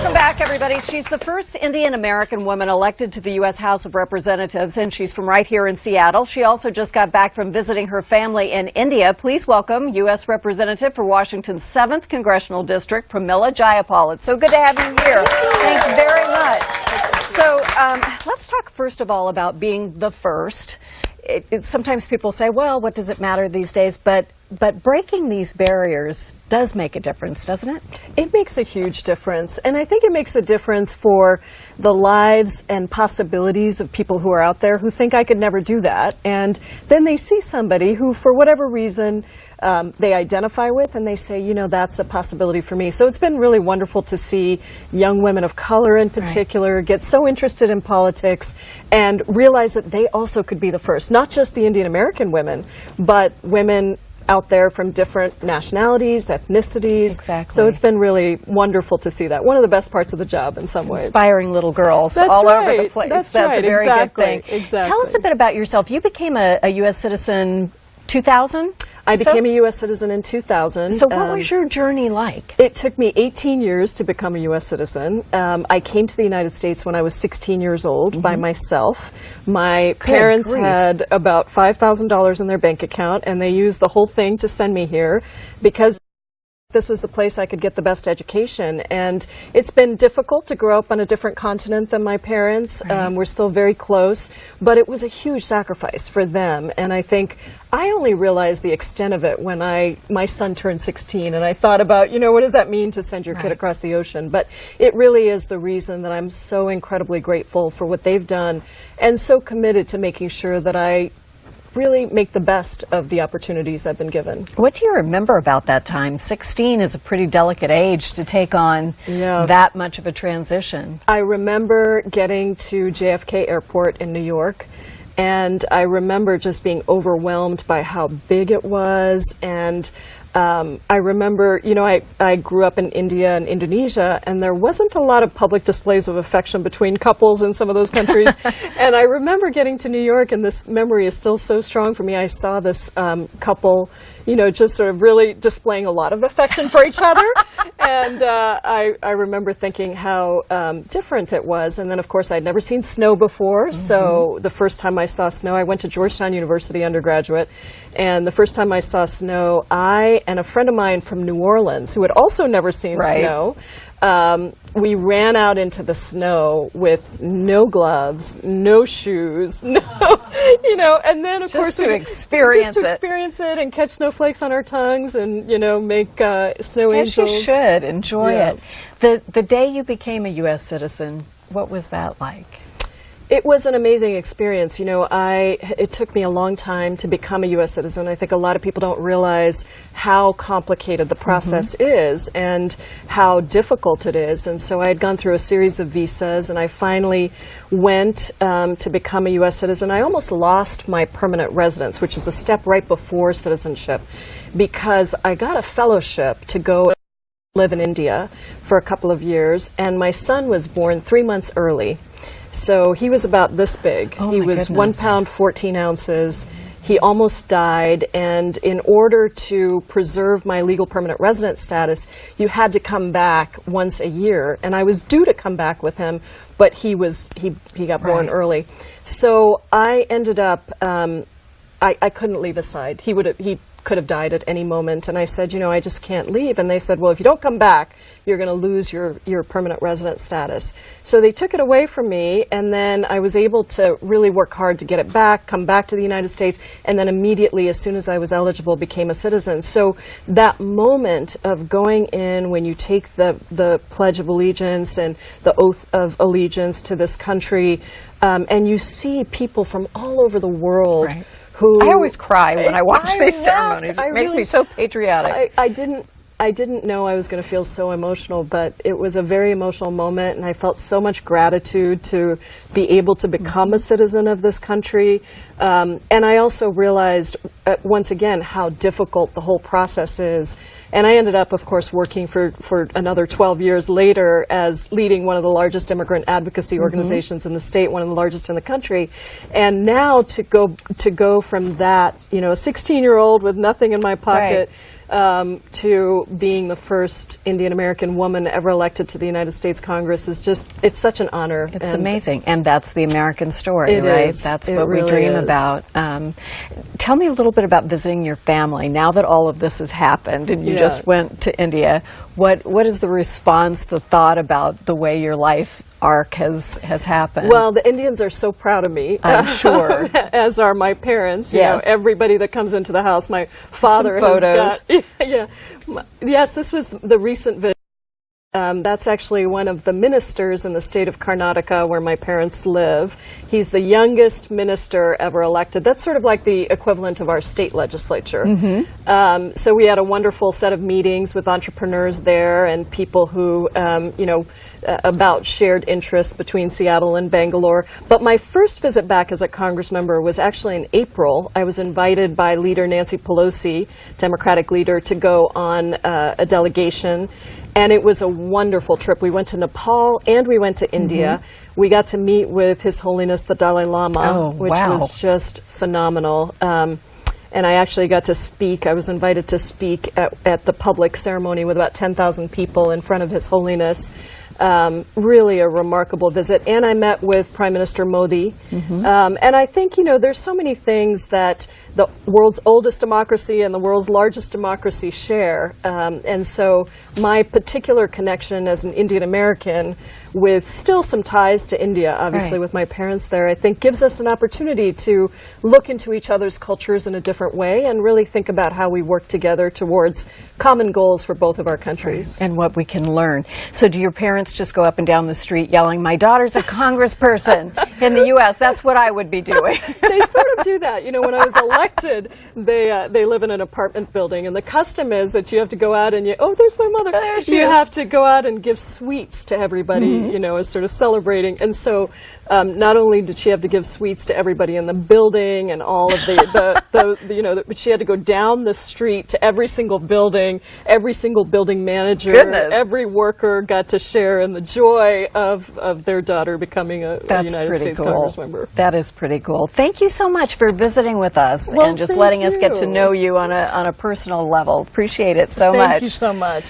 Welcome back, everybody. She's the first Indian-American woman elected to the U.S. House of Representatives, and she's from right here in Seattle. She also just got back from visiting her family in India. Please welcome U.S. Representative for Washington's 7th Congressional District, Pramila Jayapal. It's so good to have you here. Thanks very much. So let's talk first of all about being the first. Sometimes people say, well, what does it matter these days? But breaking these barriers does make a difference, doesn't it? It makes a huge difference. And I think it makes a difference for the lives and possibilities of people who are out there who think I could never do that. And then they see somebody who, for whatever reason, they identify with, and they say, you know, that's a possibility for me. So it's been really wonderful to see young women of color in particular get so interested in politics and realize that they also could be the first. Not just the Indian American women, but women out there from different nationalities, ethnicities. Exactly. So it's been really wonderful to see that. One of the best parts of the job in some ways. Inspiring little girls all over the place. That's right. A very good thing. Exactly. Tell us a bit about yourself. You became a U.S. citizen 2000? I became a U.S. citizen in 2000. So what was your journey like? It took me 18 years to become a U.S. citizen. I came to the United States when I was 16 years old by myself. My parents had about $5,000 in their bank account, and they used the whole thing to send me here because this was the place I could get the best education. And it's been difficult to grow up on a different continent than my parents. We're still very close, but it was a huge sacrifice for them. And I think I only realized the extent of it when my son turned 16, and I thought about, you know, what does that mean to send your kid across the ocean? But it really is the reason that I'm so incredibly grateful for what they've done and so committed to making sure that I really make the best of the opportunities I've been given. What do you remember about that time? 16 is a pretty delicate age to take on that much of a transition. I remember getting to JFK Airport in New York, and I remember just being overwhelmed by how big it was. And I remember, you know, I grew up in India and Indonesia, and there wasn't a lot of public displays of affection between couples in some of those countries. And I remember getting to New York, and this memory is still so strong for me. I saw this couple, you know, just sort of really displaying a lot of affection for each other. And I remember thinking how different it was. And then, of course, I'd never seen snow before. So the first time I saw snow, I went to Georgetown University undergraduate. And the first time I saw snow, I and a friend of mine from New Orleans, who had also never seen snow, we ran out into the snow with no gloves, no shoes, no, you know, and then of course to experience it and catch snowflakes on our tongues and, you know, make snow angels. You should enjoy it. The day you became a U.S. citizen, what was that like? It was an amazing experience. You know, it took me a long time to become a U.S. citizen. I think a lot of people don't realize how complicated the process is and how difficult it is. And so I had gone through a series of visas, and I finally went to become a U.S. citizen. I almost lost my permanent residence, which is a step right before citizenship, because I got a fellowship to go live in India for a couple of years, and my son was born 3 months early. So he was about this big. He was 1 pound, 14 ounces. He almost died, and in order to preserve my legal permanent resident status, you had to come back once a year, and I was due to come back with him, but he got born early. So I ended up, I couldn't leave his side. He could have died at any moment, and I said, you know, I just can't leave. And they said, well, if you don't come back, you're going to lose your permanent resident status. So they took it away from me, and then I was able to really work hard to get it back, come back to the United States, and then immediately, as soon as I was eligible, became a citizen. So that moment of going in, when you take the Pledge of Allegiance and the Oath of Allegiance to this country, and you see people from all over the world I always cry when I watch these ceremonies. It makes me so patriotic. I didn't know I was going to feel so emotional, but it was a very emotional moment, and I felt so much gratitude to be able to become a citizen of this country. And I also realized, once again, how difficult the whole process is. And I ended up, of course, working for another 12 years later as leading one of the largest immigrant advocacy organizations in the state, one of the largest in the country. And now to go from that, you know, a 16-year-old with nothing in my pocket, to being the first Indian American woman ever elected to the United States Congress is just, it's such an honor. It's amazing. And that's the American story, It right? is. That's It what we really dream is. about. Tell me a little bit about visiting your family. Now that all of this has happened and you Yeah. just went to India, what is the response, the thought about the way your life arc has happened? Well, the Indians are so proud of me. I'm sure. As are my parents. You Yes. know, everybody that comes into the house. My father Some has photos. got. Yeah. Yes, this was the recent visit. That's actually one of the ministers in the state of Karnataka where my parents live. He's the youngest minister ever elected. That's sort of like the equivalent of our state legislature. So we had a wonderful set of meetings with entrepreneurs there and people who, about shared interests between Seattle and Bangalore. But my first visit back as a Congress member was actually in April. I was invited by leader Nancy Pelosi, Democratic leader, to go on a delegation. And it was a wonderful trip. We went to Nepal and we went to India. We got to meet with His Holiness the Dalai Lama, which was just phenomenal. And I actually got to speak. I was invited to speak at the public ceremony with about 10,000 people in front of His Holiness. Really a remarkable visit. And I met with Prime Minister Modi. And I think, there's so many things that the world's oldest democracy and the world's largest democracy share. And so my particular connection as an Indian American, with still some ties to India, obviously, with my parents there, I think gives us an opportunity to look into each other's cultures in a different way and really think about how we work together towards common goals for both of our countries. And what we can learn. So do your parents just go up and down the street yelling, "My daughter's a congressperson in the U.S.? That's what I would be doing." They sort of do that. When I was elected, they live in an apartment building, and the custom is that you have to go out and there's my mother. There she you is. have to go out and give sweets to everybody, as sort of celebrating. And so not only did she have to give sweets to everybody in the building and all of but she had to go down the street to every single building manager, Goodness. every worker got to share in the joy of their daughter becoming a United States Congress member. That is pretty cool. Thank you so much for visiting with us Well, and just thank letting us get to you. know you on a personal level. Appreciate it so much. Thank you so much.